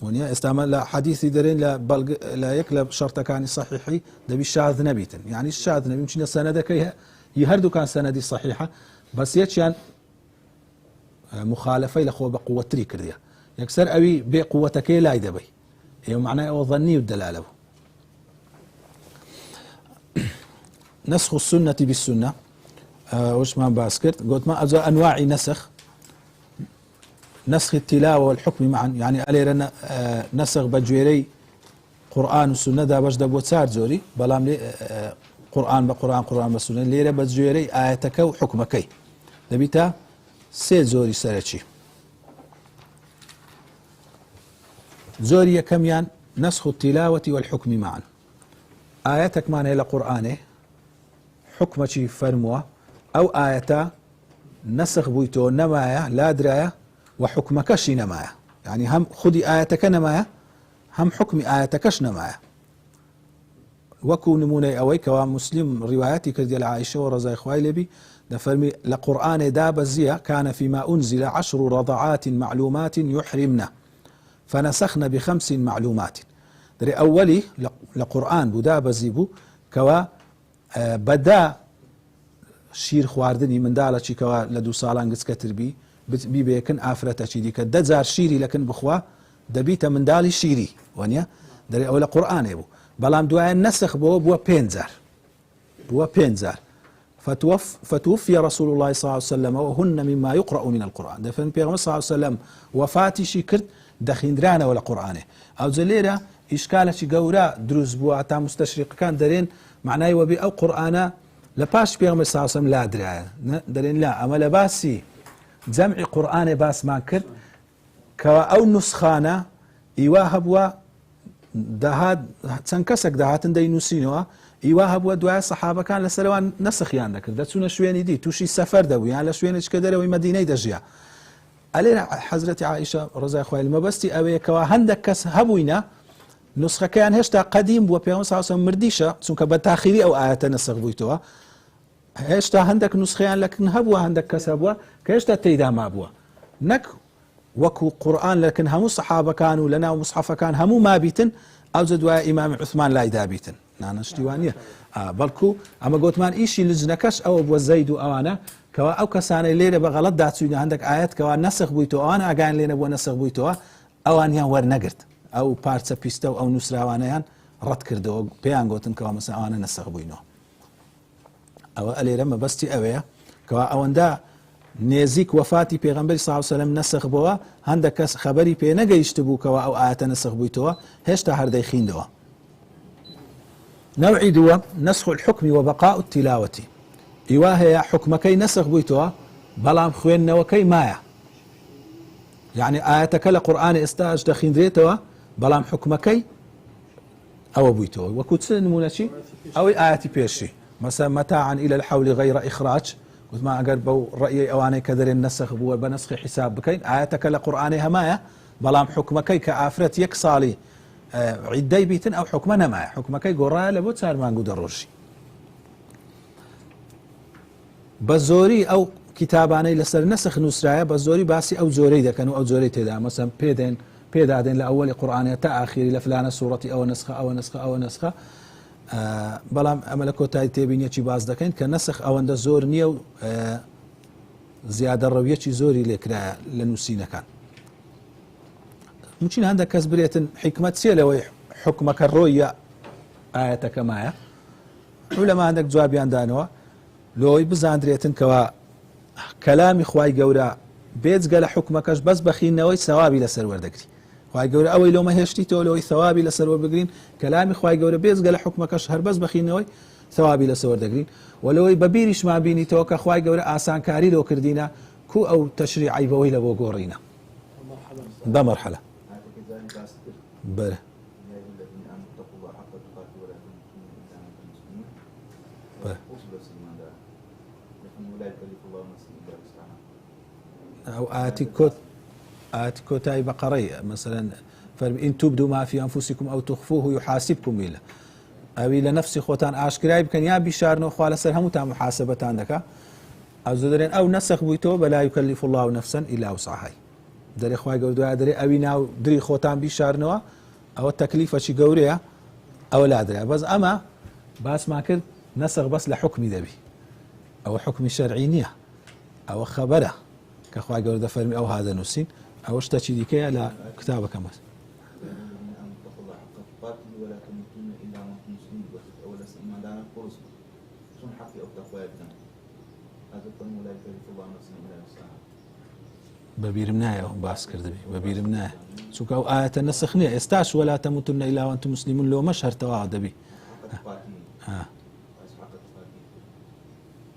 ونيا استعمل لا حديثي درين لا يكلب شرط كان صحيحي ده بالشاذ نبيتا يعني الشاذ نبي يمكن سندك يهردو كان سندي صحيحة بس يكشيان مخالفة لخو بقوة تري كرديا يكسر أبي بقوتك لا يدبي يعني معناه ظني الدلالة نسخ السنة بالسنة وش ما باسكت قلت ما أجا أنواع نسخ التلاوة والحكم معا يعني أليرنا نسخ بجويري قرآن والسنة دا باش دبوت سار زوري بلام لي قرآن بقرآن بالسنة ليرة بجويري آياتك وحكمك دبيتا سي زوري سرتشي زوري كميان نسخ التلاوة والحكم معا آياتك معنى إلى قرآنه حكمتي فرموه أو آية نسخ بويتو نمايا لا دراية وحكمكش نمايا يعني هم خدي آياتك نمايا هم حكم آياتكش نمايا وكو نموني أويك ومسلم رواياتي كديال عائشة ورزاي خويلبي دفرمي لقرآن داب الزيا كان فيما أنزل 10 رضعات معلومات يحرمنا فنسخنا ب5 معلومات دري أولي لقرآن بداب زيبو كوا بدا شیر خواردنی منداڵێکی کەوا لە 2 ساڵان گچکەتر بیبێکن ئافرەتەکی دیکە 10,000 شیری لەکن بخوا دەبیتە منداڵی شیری وانە دەرێ ئەو لە قورئانێ بوو بەڵام دوایە نەسخ بووە 5,000 فتوفي رسول الله صلى الله عليه وسلم وهن مما يقرأ من القرآن دفن بيغمبر صلى الله عليه وسلم وفاتشي کرد دەخیندرانە ولا قورئانێ ئەو جلێرە ئیشکالێکی گەورە دروست بووە تا مستەشریقەکان دەرێن معنای وەبێ ئەو قورئانە لباش بيغمبر صلى الله عليه وسلم لا دراية درين لا أما لباسي جمع قرآن باس ما كرد كوا أو نسخانة إيواهبوا دهاد تنكسك دهاتن دي نسينوا إيواهبوا دعاء الصحابة كان لسلوان نسخ يعني كرد دتسونا شويني دي توشي سفر دوي يعني لشويني كدر ومدينة دجيا علينا حضرة عائشة رضي الله عنها المبستي أوي كوا هندك كس هبوينا نسخة كان هشتا قديم بو بيغمبر صلى الله عليه وسلم مرديشة چونك بتاخيري أو آيات نسخ بويتوا هشتا هندك نسخيان لكن هبوا هندك كسبوا كهشتا تيدا ما بوا نك وكو قرآن لكن همو صحابة كانوا لنا ومصحف كان همو ما بيتن أو زدوا إمام عثمان لا يدا بيتن نانا اشتوانية بلكو أما قلت مان إيشي لجنكش أو أبو الزيد أو أنا كوا أو كسانة ليلة بغلط داتسوني عندك آيات كوا نسخ بويتو أنا أقاين لينا بو نسخ بويتو أو أنيان ور نقرت أو بارتسا بيستو أو نسراوانيان ڕەت کردەوە پێیان گوتن کەوا مەسەڵەن ئەوانە نەسەخ بووینەوە. ئەوە ئەلێرە مەبەستی ئەوەیە کەوا ئەوەندە نێزیک وەفاتی پێغەمبەری صلی الله علیه و سلم نەسەخ بووە، هەندێک کەس خەبەری پێ نەگەیشت بوو کەوا ئەو ئاەتە نەسەخ بوویتەوە، هێشتا هەردەی خوێندەوە. نەوعی دووەم نەسخ الحکمی وبەقاء التلاوة. ئیوا هەیە حکمەکەی نەسخ بوویتەوە بەڵام خوێندنەوەکەی مایە، یعنی ئاەتەکە لە قورئان ئێستاش دەخوێندرێتەوە بەڵام حکمەکەی ئەوە بوویتەوە. وەکو چ نمونەچی ئەوەی ئاەتی پێشی مثلا متاعا إلى الحول غير إخراج، وما ئەگەر بەو ڕەئیەی ئەوانەی کە دەرێن نەسخ بووە بە نەسخی حساب بکەین، ئاەتەکە لە قورئانی هەمایە بەڵام حکمەکەی کە ئافرەت یەک ساڵی عیدەی بیتن ئەو حکمە نەمایە، حکمەکەی گۆڕایە لە بۆ 4 مانگ و 10 ڕۆژی. بە زۆری ئەو کتابانەی لەسەر نەسخ نووسرایە بە زۆری باسی ئەو جۆرەی دەکەن و ئەو جۆرەی تێدا مەسەڵەن پێدادێن لە ئەوەلی قورئانە تا ئاخری لە فلانە سوورەتی ئەوە نسخە ئەوە نسخە ئەوە نسخە، بەڵام ئەمە لە کۆتایی تێبینیەکی باز دەکەین کە نەسخ ئەوەندە زۆر نییە و زیادە ڕەویەکی زۆری لێکرایە لە نووسینەکان. ممکن هەندێک کەس برێتن حکمت چیە لەوەی حکمەکە ڕۆیە ئاەتەکە مایە، لەمە هەندێک جوابیان دانەوە لۆی بزاندرێتن کەوا کەلامی خوای گەورە بێجگە لە حکمەکەش بەس بەخینەوەی سەوابی لەسەر وەردەگری. خوای گەورە ئەوەی لۆمە هێشتیتەوە لەوەی ثەوابی لەسەر وەربگرین، کەلامی خوای گەورە بێجگە لە حکمەکەش هەر بەس بەخینەوەی ثەوابی لەسەر وەردەگرین. وەلەوەی بە بیریشمان بینیتەوە کە خوای گەورە ئاسانکاری لۆ کردینە کو ئەو تەشریعی بەوەی لە بۆ گۆڕینە بەمەرحەلە. بەرە أو آتي كوتاي بقري مثلا فإن تبدوا ما في أنفسكم أو تخفوه يحاسبكم به أو إلى نفسي خوتان آشكراي بكن يا بشارنو خوال سر هموتا محاسبة عندك أو زدرين أو نسخ بيتو بلا يكلف الله نفسا إلا وسعها دري خوای گەورە دوای دەرێ ئەوی ناو دری خۆتان بیشارنەوە ئەوە تەکلیفەکی گەورەیە ئەوە لا درێ بەس ئەمە باسمان کرد نەسخ بەس لە حکمی دەبی ئەوە حکمی شەرعی نییە ئەوە خەبەرە کە خوای گەورە دەفەرمی ئەو هذا نووسین ئەوە شتێکی دیکەیە لە کتابەکەم بەس بەبیرم نایە باس کردبی بەبیرم نایە چونکە ئەو ئاەتە نەسخ نییە ئێستاش وەلا تەموتن إلا وأنتم مسلمون لۆمەش هەر تەواو دەبی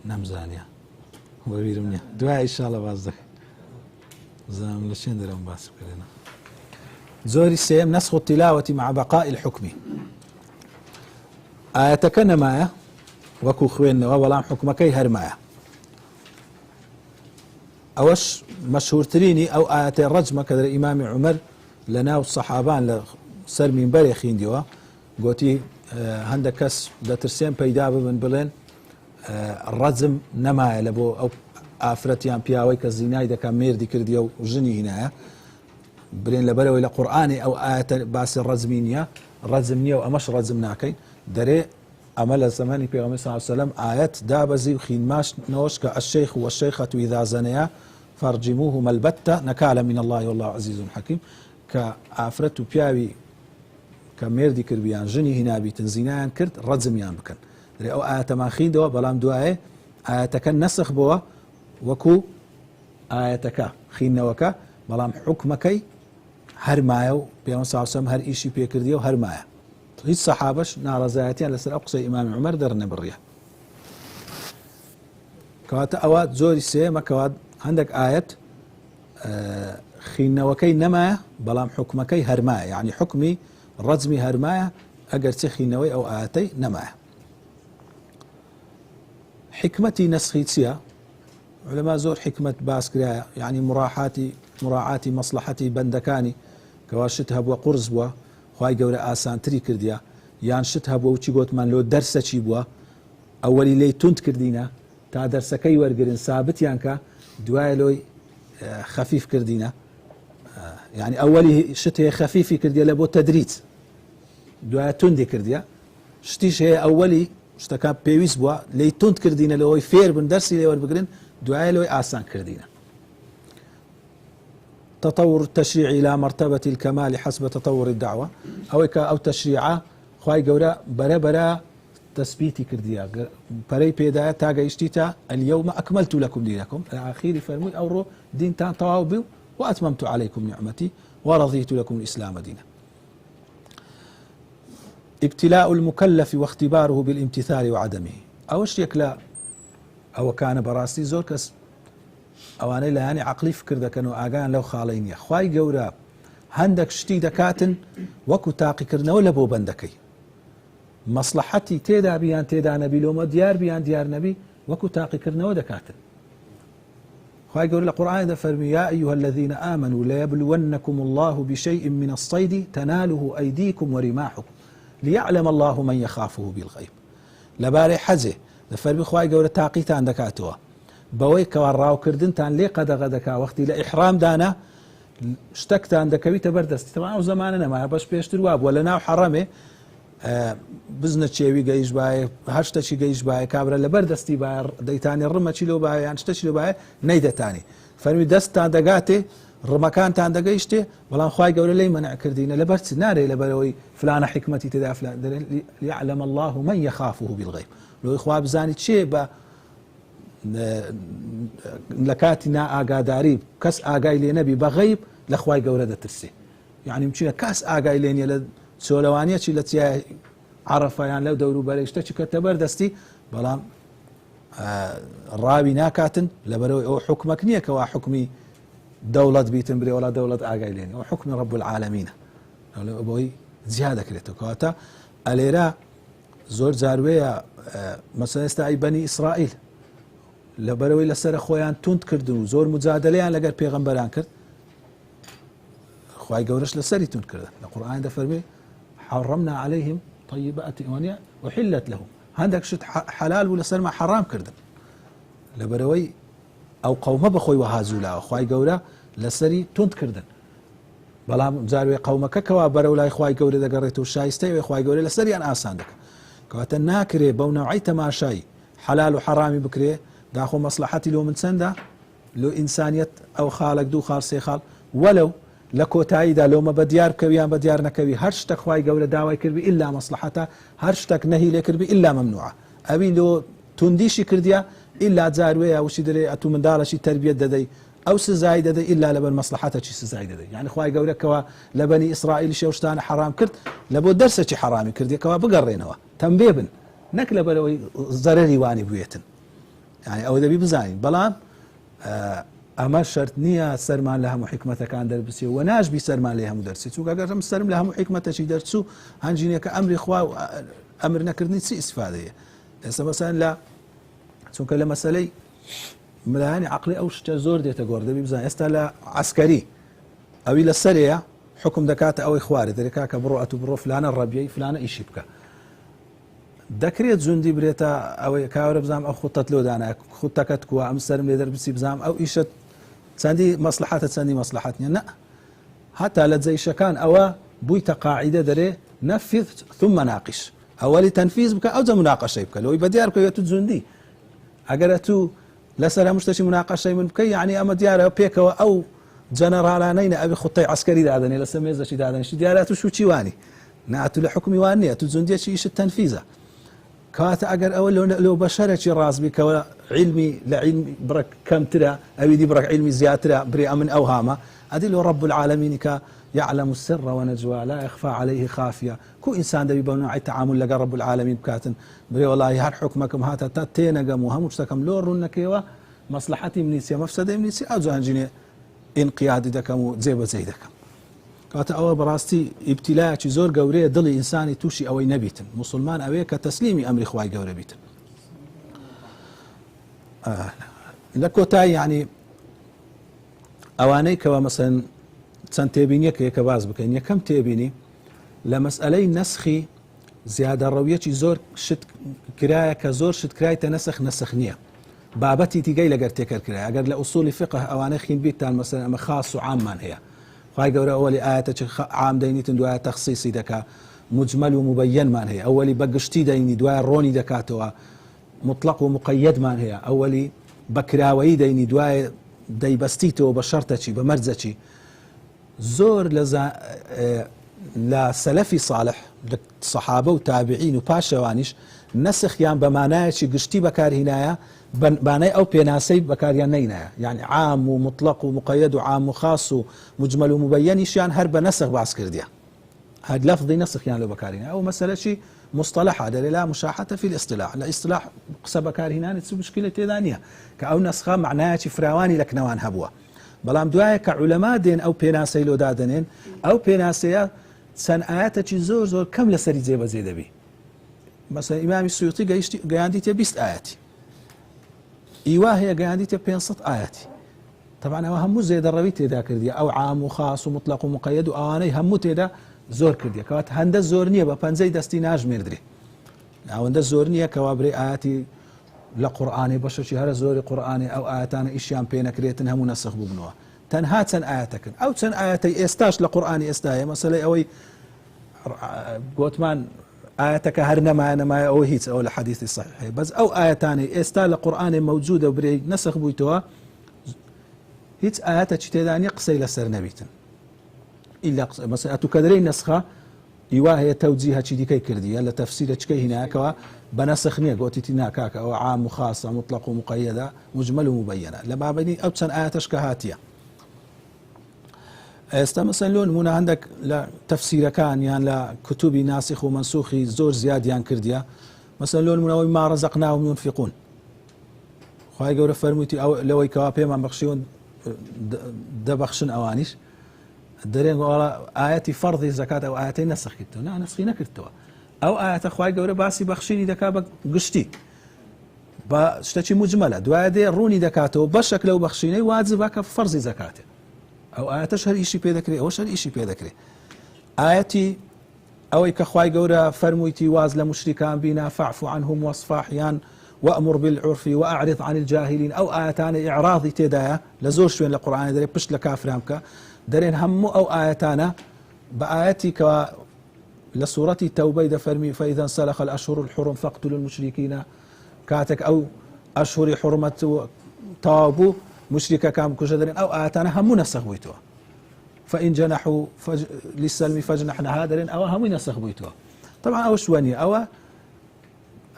نەمزانیە بەبیرم نییە دوای ئینشاڵڵا باس دەکەین زانم لە چێن دەرەوە باس بکەرێنە. زۆری سێم نەسخ التلاوة مع بقاء الحكم. ئاەتەکە نەمایە وەکو خوێندنەوە بەڵام حکمەکەی هەرمایە. ئەوەش مەشهورترینی ئەو ئاەتەی ڕەجمە کە دەرە ئیمامی عومەر لە ناو سەحابان لە سەر مینبەرێ خوێندیەوە گوتی هەندێک کەس دەترسێن پەیدا ببن بڵێن ڕەجم نەمایە لە بۆ ئەو ئافرەتیان پیاوەی کە زینای دەکات مێردی کردیە و ژنی هینایە برێن لەبەرەوەی لە قورئانی ئەو ئاەتە باسی ڕەجمی نییە ڕەجم نییە و ئەمەش ڕەجم ناکەین دەرێ ئەمە لە زەمانی پێغەمبەر صلی الله علیه و سلم ئاەت دابەزی و خینماش نەوەش کە الشیخ والشیخة إذا زنیا فارجموهما البتة نكالا من الله والله عزيز حكيم کە ئافرەت و پیاوی کە مێردی کردیان ژنی هینابیتن زینایان کرد ڕەجمیان بکەن. دەرێ ئەو ئاەتەمان خوێندەوە بەڵام دوایێ ئاەتەکە نەسخ بووە وەکو ئاەتەکە خوێندنەوەکە بەڵام حکمەکەی هەرمایە و پێغەمبەر صلی الله علیه و سلم هەر ئیشی پێکردیە و هەرمایە. هیچ سەحابەش ناڕەزایەتیان لەسەر ئەو قسەی ئیمامی عومەر دەرنەبڕیە. کەواتە ئەوە زۆری سێمە کەوات هەندێک ئاەت خوێندنەوەکەی نەمایە بەڵام حکمەکەی هەرمایە، یعنی حکمی ڕەجمی هەرمایە ئەگەر چه خوێندنەوەی ئەو ئاەتەی نەمایە. حکمەتی نەسخی چییە؟ علەما زۆر حکمت باس کرایە، یعنی مراعاتی مەسلحەتی بەندەکانی کەوا شت هەبووە قورس بووە خوای گەورە ئاسانتری کردیە یان شت هەبووە و چی گوتمان لۆ دەرسەچی بووە ئەوەلی لێی توند کردینە تا دەرسەکەی وەرگرن سابتیان کە دوایە لۆی خەفیف کردینە، یعنی ئەوەلی شت هەیە خەفیفی کردیە لە بۆ تەدریج دوایە توندی کردیە، شتیش هەیە ئەوەلی شتەکە پێویست بووە لێی توند کردینە لەوەی فێر بن دەرسی لێ وەربگرن دوایە لۆی ئاسان کردینە. تطور التشريع إلى مرتبة الكمال حسب تطور الدعوة أو أو تشريع خوای گەورە بەرە تەسبیتی کردیە پەرەی پێدایە تا گەیشتیتە اليوم أكملت لكم دينكم ئاخیری فەرمووی ئەوڕۆ دینتان تەواو بوو وأتممت عليكم نعمتي ورضيت لكم الإسلام دينا. ابتلاء المكلف واختباره بالامتثال وعدمه ئەوەش یەک لە ئەوەکانە بەڕاستی زۆر کەس ئەوانەی لایانی عەقلی فکر دەکەن و ئاگایان لەو خاڵەی نییە. خوای گەورە هەندێک شتی دەکاتن وەکو تاقیکردنەوە لە بۆ بەندەکەی مەسلحەتی تێدا بیان تێدا نەبی لۆمە دیار بیان دیار نەبی وەکو تاقیکردنەوە دەکاتن. خوای گەورە لە قورئان دەفەرمی یا أيها الذين آمنوا ليبلونكم الله بشيء من الصيد تناله أيديكم ورماحكم ليعلم الله من يخافه بالغيب. لەبارەی حەجێ دەفەرمی خوای گەورە تاقیتان دەکاتەوە بەوەی کەوا ڕاوکردنتان لێ قەدەغە دەکا وەختی لە ئیحرام دانا شتێکتان دەکەویتە بەردەستی تەواو ئەو زەمانە نەمایە بەش پێشتر وابووە لە ناو حەڕەمێ بزنە چێوی گەیشت باە هەر شتێکی گەیشت باە کابرا لە بەردەستی باە دەیتانی ڕمەچی لەو باە یان شتەی لەو باە نەیدەتانی فەرمی دەستتان دەگاتێ ڕمەکانتان دەگەیشتێ بەڵام خوای گەورە لی مەنع کردینە لەبەر چ نارێ لەبەرەوەی فلانە حکمەتی تێدا فلان ليعلم الله من يخافه بالغيب لۆی خوا بزانی چێ بە لە کاتی نائاگاداری کەس ئاگای لێ نەبی بە غەیب لە خوای گەورە دەترسێ یعنی چینە کەس ئاگای لێ نیە لە چۆلەوانیەکی لە چیای عەرەفەیان لەو دەوروبەرەی شتێکی کەتە بەردەستی بەڵام ڕاوی ناکاتن لەبەرەوەی ئەو حکمەک نییە کەوا حکمی دەوڵەت بیتن برێ وڵا دەوڵەت ئاگای لێنی ئەو حکمی ڕەب العالەمینە بۆی جیا دەکرێتەوە کەواتە ئەلێرە زۆر جاروەیە مەسەڵەن ئێستا ئەی بەنی ئیسرائیل لەبەرەوەی لەسەر خۆیان توند کردن و زۆر مجادلەیان لەگەر پێغەمبەران کرد خوای گەورەش لەسەری توند کردن لە قورئان دەفەرمێ حرمنا عليهم طيبات وحلت لهم هەندێک شت حەلال بوو لەسەرمان حەرام کردن لەبەرەوەی ئەو قەومە بەخۆی وەهازوولاوە خوای گەورە لەسەری توند کردن بەڵام جاروێ قەومەکە کەوا بەرەو لای خوای گەورە دەگەڕێتەوە شایستەی خوای گەورە لەسەریان ئاسان دەکات کەواتە ناکرێ بەو نەوعی تەماشای حەلال و حەرامی بکرێ داخۆ مەسلحەتی لۆ من چەندە لۆ ئینسانیەت ئەو خاڵێک دوو خاڵ سێ خاڵ وەلەو لە کۆتاییدا لۆمە بە دیار بکەویان بە دیار نەکەوی هەر شتێک خوای گەورە داوای کردی ئیلا مەسلحەتە هەر شتێک نەهی لێ کردی ئیلا مەمنوعە ئەوی لۆ توندیشی کردیا ئیلا جاروەیە وشی دەرێ ئەتوو منداڵەشی تەربیەت دەدەی ئەو سزای دەدەی ئیلا لەبەر مەسلحەتەکی سزای دەدەی یعنی خوای گەورەکەوە لە بەنی ئیسرائیل شێو شتانە حەرام کرد لە بۆ دەرسێکی حەرامی کردیەکەوە بگەڕێنەوە تەمبێ بن نەک لەبەرەوەی زەرەری وانی بوێتن یعنی ئەوە دەبی بزانین بەڵام ئەمە شەرت نییە سەرمان لە هەموو حکمەتەکان دەربچێ و ناشبی سەرمان لێ هەموو دەرسی چوو گەگەرم سەرم لە هەموو حکمەتەشی دەرچوو هەنجینێکە ئەمری خوا و ئەمر نەکردنی چی ئیسفادەیە ئێستا مەسەلەن لە چونکە لە مەسەلەی ملایانی عەقلی ئەو شتە زۆر دێتە گۆڕ دەبی بزان ئێستا لە عەسکەری ئەوی لە سەرەیە حکم دەکاتە ئەوەی خوارێ دەرێکا کە بڕۆ ئەتوو بڕۆ فلانە ڕەبیەی فلانە ئیشی بکە دەکرێت جوندی برێتە ئەوەی کاورە بزانام ئەو خوتەت لۆ دانایە خوتەکەت کووە ئەم سەرم لێ دەربچی بزانام ئەو ئیشت چەندی مەسلحەتە چەندی مەسلحەت نییە نە هەتا لە جەیشەکان ئەوە بوویتە قاعیدە دەرێ نەفذ ثم ناقش ئەوەلی تەنفیز بکە ئەو جە مناقەشەی بکە لەوەی بەدیار بکەوێت تو جوندی ئەگەرە تو لەسەر هەموو شتێکی مناقەشەی من بکەی یعنی ئەمە دیارە پێکەوە ئەو جەنەڕالانەینە ئەوی خوتەی عەسکەری دادەنێ لەسەر مێزەشی دادەنیشتی دیارە تو شوچی وانی ناتو لە حکمی وان نییە تو جوندێکی ئیشت تەنفیزە کاتە ئەگەر ئەوە لۆ بەشەرێکی ڕازبی کەەوە علمی لە علمی بڕک کەمترە ئەوی دی بڕک علمی زیاترە برێ ئەمن ئەو هامە ئەدی لۆ ڕەب العالەمینی کە يعلم السر ونجوى لا يخفى عليه خافية كو إنسان دبي بنوع تعامل لقى رب العالمين بكاتن بري والله هر حكمكم هاتا تاتينقم وهم مشتكم لورنك يوا مصلحتي منيسيا مفسدة منيسيا أجو هنجيني انقيادي دكم وزيب زيدكم كاتا أول براستي ابتلاء زور قورية ضل إنساني توشي أوي نبيتن مسلمان أوي كتسليمي أمر إخواي قوري بيتن لكوتاي يعني أواني كوا مثلا چەند تێبینیەکە یەکە باز بکەین یەکەم تێبینی لە مەسئلەی نەسخی زیادە ڕەویەکی زۆر شت کرایە کە زۆر شت کرایتە نەسخ نییە بابەتی دیگەی لەگەر تێکەر کرایە ئەگەر لە ئوسولی فقه ئەوانەی خوێن بیتان مەسەلەن ئەمە خاص و عاممان هەیە خوای گەورە ئەوەلی ئاەتە عام دەینیتن دوایە تەخسیسی دەکا مجمل و مبەیەنمان هەیە ئەوەلی بەگشتی دەینی دوایە ڕۆنی دەکاتەوە مطلق و مقەیەدمان هەیە ئەوەلی بەکراوەیی دەینی دوایە دەیبەستیتەوە بە شەرتەچی بە مەرجەچی زۆر لا سلفي صالح صحابة وتابعين وباشوانيش نسخيان بمعناية قشتي بكارهنايا باناي او بيناسي بكاريان نينايا يعني عام ومطلق ومقيد وعام وخاص ومجمل ومبينيش يعني هرب نسخ باس كرديا هاد لفظي نسخ يعني لو بكارهنا او مسألة شي مصطلح هذا لا مشاحة في الاصطلاح الاصطلاح قصة بكارهنا نتسو مشكلة ثانية كأو نسخة معناها فراواني لك نوان هبوة بلام دوايا كعلماء دين او بيناسي لو دادنين او بيناسي سن آياتك زور زور كم لسري زي بزيد بي مثلا إمام السيوطي قيانديته 20 آياتي إيواه هي قيانديته 500 آياتي طبعا هو همو زي دروي تيدا كرديا أو عام وخاص ومطلق ومقيد وآواني همو تيدا زور كرديا كوات هند الزور نية بپنزي دستي ناج مردري أو هند الزور نية كوابري آياتي لقرآني بشرشي هر زوري قرآني أو آياتان إشيان بينا كريتن همو نسخ ببنوها تنها تن آياتك أو تن آياتي إستاش لقرآني إستايا مثلا أوي قوتمان آياتك هرنما نما أو هيت أو الحديث الصحيح بس أو آياتاني إستا لقرآن موجودة وبري نسخ بويتوها هيت آياتك تيداني قصي لسر نبيتن إلا مثلا أتكدري نسخة إيواه توجيهها شي كي كردي يلا تفسيرها كي هناك بنسخ نية قوتي هناك أو عام وخاصة مطلق ومقيدة مجمل ومبينة لما بني أو تسن آياتش كهاتية مثلا لون هنا عندك لا تفسير كان يعني لا كتب ناسخ ومنسوخ زور زياد يعني كرديا مثلا لون من ما رزقناهم ينفقون خواهي قولة فرموتي أو لو يكوابي ما بخشيون دبخشن أوانيش الدرين قولا آياتي فرض الزكاة أو آياتي نسخ كتو لا نسخي نكرتوا أو آيات خواهي قولة باسي بخشيني دكا قشتي باشتكي مجملة دوادي روني دكاتو بشك لو بخشيني واجبك فرض زكاته أو آياتش هر إشي بيذكري أوش هر إشي بيذكري آياتي أو كخواي قورا فرمويتي واز لمشركان بنا فاعفو عنهم واصفاحيان وأمر بالعرف وأعرض عن الجاهلين أو آياتان إعراضي تدايا لزور شوين للقرآن دري بش لكافر همك درين همو أو آياتانا بآياتي كوا لسورة التوبة إذا فرمي فإذا انسلخ الأشهر الحرم فاقتلوا المشركين كاتك أو أشهر حرمة تابو مشركة كام كجدرين أو آياتنا هم نسخ بيتوها فإن جنحوا للسلم فجنح هادرين أو هم نسخ بيتوها طبعا أو شوانية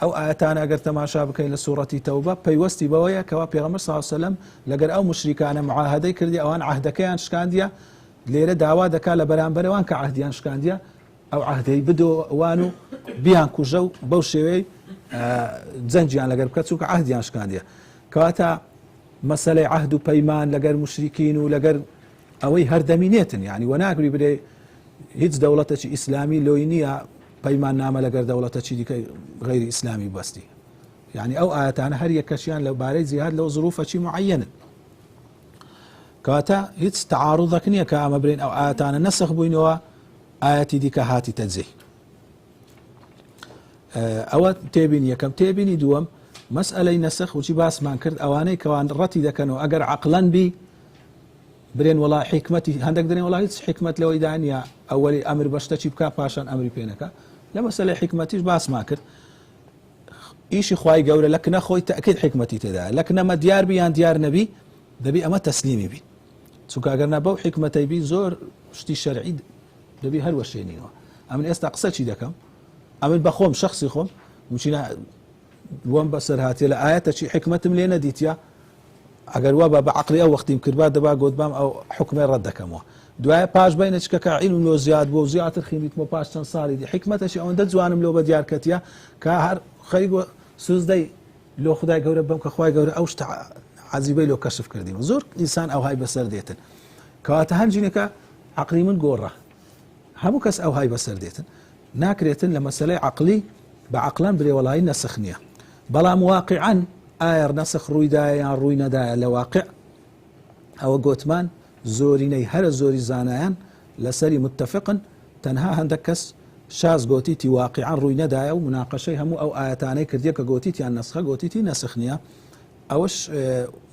أو آياتنا قرت ما شابك إلى سورة توبة بيوستي بويا كوا بيغمر صلى الله عليه وسلم لقر أو مشركان معاهدة كردي أوان عهدكيان شكانديا ليرة دعوة دكا لبرانبري وان كعهديان شكانديا أو عهدي بدو وانو بيان كجو بوشيوي زنجيان لقر بكتسوك عهديان شكانديا كواتا مسألة عهد وبيمان لقر مشركين ولقر أوي هردمينيتن يعني وناقري بدي هيج دولتك إسلامي لوينيا بيمان نامة لقر دولتك دي غير إسلامي بستي يعني أو آياتنا هر يكشيان لو باري زياد لو ظروف شيء معينة كاتا هيج تعارضك نيا كامبرين أو آياتنا نسخ بينوا آياتي دي كهاتي تزيه أو تابيني كم تابيني دوم مسألة نسخ وشي باس ما كرد أواني كوان رتي ذا كانوا أجر عقلا بي برين والله حكمتي هندك درين والله هيك حكمة لو يدعني أولي أمر بشتشي بكا باشان أمري بينك لا مسألة حكمتي باس ما كرد إيش خواي قولة لك نخوي تأكيد حكمتي تدا لك نما ديار بيان ديار نبي دبي أما تسليمي بي سوكا قرنا بو حكمتي بي زور شتي شرعي دبي هل وشيني أمن استقصد شي دكم أمن بخوم شخصي خوم مشينا وان بسر هاتي لآيات شي حكمة ملينا ديتيا اگر وابا بعقلي او وقت يمكن بعد با قدام او حكمي ردك مو دواي باش بينك كعلم لو زياد بو زيات الخيميت مو باش تنصاري دي حكمة شي اون دزوانم لو بديار كتيا كهر خيغ سوزدي لو خداي قورا بم كخواي قورا اوش عزيبي لو كشف كردي زور انسان او هاي بسر ديتن كاتهنجينك عقلي من قوره همو كس او هاي بسر ديتن ناكريتن لمسألة عقلي بعقلان بري والله نسخنيه بلا واقعا آير نسخ روي دايا روي ندايا لواقع أو قوتمان زوريني هر زوري زانيان لسري متفقا تنها هندكس شاز قوتيتي واقعا روي ندايا ومناقشي همو أو آياتاني كرديك قوتيتي النسخة قوتيتي نسخنيا أوش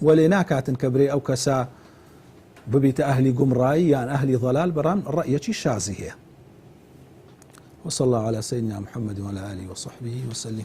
وليناكاتن كبري أو كسا ببيت أهلي قمراي يعني أهلي ضلال برام رأيتي شازي هي وصلى الله على سيدنا محمد وعلى آله وصحبه وسلم